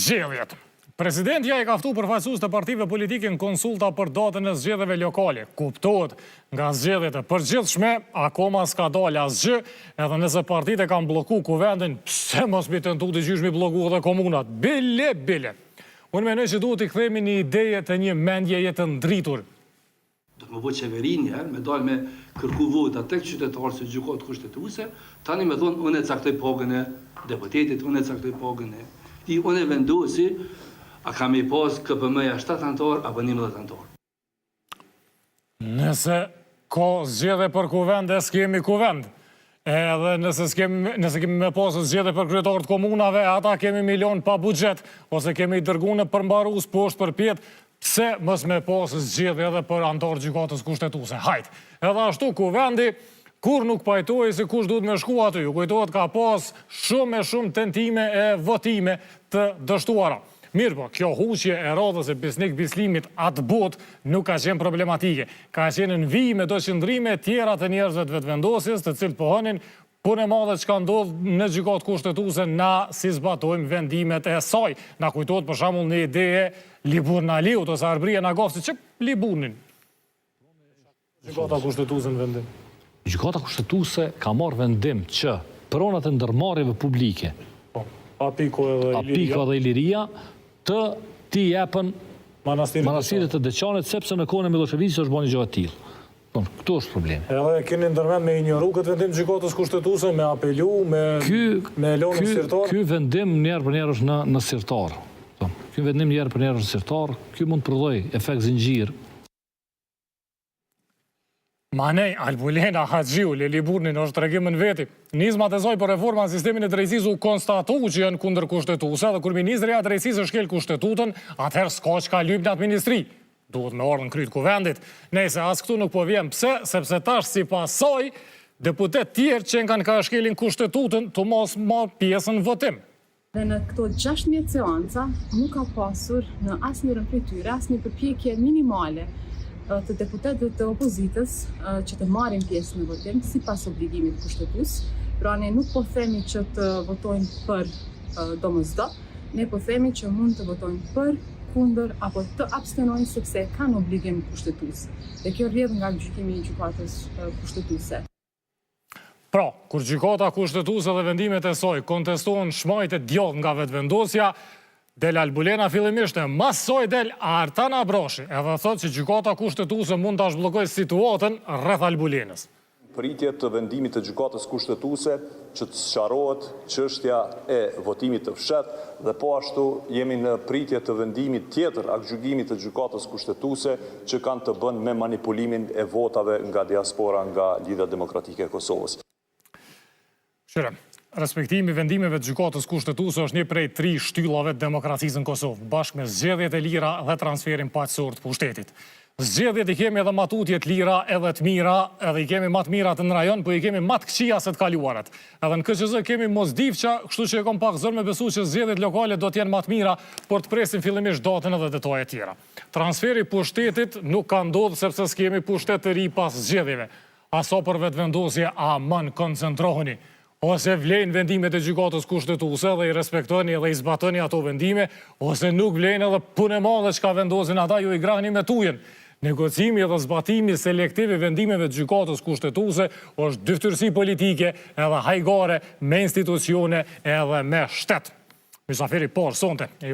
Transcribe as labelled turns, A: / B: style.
A: Zgjedhjet. Presidentja e ka ftu përfaqësues të partive politike në konsulta për datën e zgjedhjeve lokale. Kuptohet, nga zgjedhjet e përgjithshme akoma s'ka dalë asgjë, edhe nëse partitë kanë blloku kuvendin, pse mos mi tentu të gjysh mi blloku edhe komunat? Bile. Unë mendoj që duhet i kthehemi në ideje të një mendjeje të ndritur.
B: Do të më bëjë qeverinja, me dalë me kërku vota tek qytetarë së gjykatë kushtetuese, tani me thonë unë e caktoj pagën e deputetit, unë e caktoj pagën e unë e vendosi, a kam i pas KPM-ja 7 antar apo 11 antar.
A: Nëse ka zgjedhje për kuvend, s'kemi kuvend. Edhe nëse kemi me pasë zgjedhje për kryetarët komunave, ata kemi milion pa buxhet, ose kemi dërguar në përmbarues poshtë për pjetë, pse mos me pasë zgjedhje edhe për antar gjykatës kushtetuese. Hajt. Edhe ashtu kuvendi kur nuk pajtohej se kush duhet me shku aty. Ju kujtohet ka pas shumë tentime e votime të dështuara. Mirë po, kjo huqje e radhës e Besnik Bislimit atë botë nuk ka qenë problematike. Ka qenë në vijë me do qëndrime tjera të njerëzve të vetëvendosjes, të cilët pohonin punë e madhe që ka ndodhur në gjykatë kushtetuese na si zbatojmë vendimet e saj. Na kujtohet për shembull në ide Liburnaliut ose Arbria Nagofsi, që Liburnin. Gjykata kushtetuese në vendim.
C: Gjykata kushtetuese ka marrë vendim që pronat e ndërmarrjeve publike,
A: Apiko
C: dhe Iliria, të t'i jepen manastirit të Deçanit, sepse në kohën e Miloševićit është bërë një gjë e tillë. Këtu është problemi.
A: Edhe keni ndërmend me ignoru këtë vendim gjykatës kushtetuese, me apelu, me lënë sirtar?
C: Ky vendim njerë për njerë është në sirtar. Ky vendim njerë për njerë është në sirtar, ky mund të prodhoj efekt zinxhir.
A: Manej, Albulena Haxhiu, Liburnin është tregim në veti. Nizmat e saj për reforma në sistemin e drejtësisë u konstatu që janë kundër kushtetuese, dhe kur ministri i drejtësisë shkel kushtetutën, atëherë s'ka çka lyp në atë ministri. Duhet me ardhur në kryt kuvendit. Nëse as këtu nuk po vjen pse, sepse tash sipas saj, deputet tjerë që kanë ka shkelin kushtetutën të mos marr pjesën në votim.
D: Dhe në këto 16 seanca nuk ka pasur në asnjërin prej tyre asnjë përpjekje minimale të deputetëve të opozitës që të marrin pjesë në votim sipas obligimit kushtetues. Pra ne nuk po themi që të votojnë për domosdo, ne po themi që mund të votojnë për, kundër apo të abstenojnë sepse kanë obligim kushtetues. Dhe kjo rrjedh nga gjykimi i gjykatës kushtetuese.
A: Pra, kur gjykata kushtetuese dhe vendimet e saj kontestohen shmajt e djallë nga vetëvendosja, del Albulena fillimisht e mas soj del Artan Abroshi, edhe thot që gjykata kushtetuese mund ta zhbllokojë situatën rreth Albulenës.
E: Pritje të vendimit të gjykatës kushtetuese që të sqarohet çështja e votimit të fshehtë dhe po ashtu jemi në pritje të vendimit tjetër aktgjykimit të gjykatës kushtetuese që kanë të bënë me manipulimin e votave nga diaspora nga Lidhja Demokratike e Kosovës.
A: Respektimi vendimeve të gjykatës kushtetuese është një prej 3 shtyllave të demokracisë në Kosovë, bashkë me zgjedhjet e lira dhe transferin paqësor të pushtetit. Zgjedhjet i kemi edhe matutjet lira edhe të mira, edhe i kemi më të mirat në rajon, po i kemi më të këqija se të kaluarat. Edhe në KQZ kemi mosdivqa, kështu që e kom pak zor me besu që zgjedhjet lokale do të jenë më të mira, por të presim fillimisht datën edhe detajet tjera. Transferi pushtetit nuk ka ndodhur sepse s'kemi pushtet të ri pas zgjedhjeve. Aso për vetëvendosje, aman koncentrohuni. Ose vlejnë vendimet e gjykatës kushtetuese dhe i respektoni dhe i zbatoni ato vendime, ose nuk vlejnë edhe punë e madhe që ka vendosin ata, ju i grahni me tujen. Negocimi dhe zbatimi selektiv i vendimeve të gjykatës kushtetuese është dyftërsi politike edhe hajgare me institucione edhe me shtet. Mysafiri por sonte.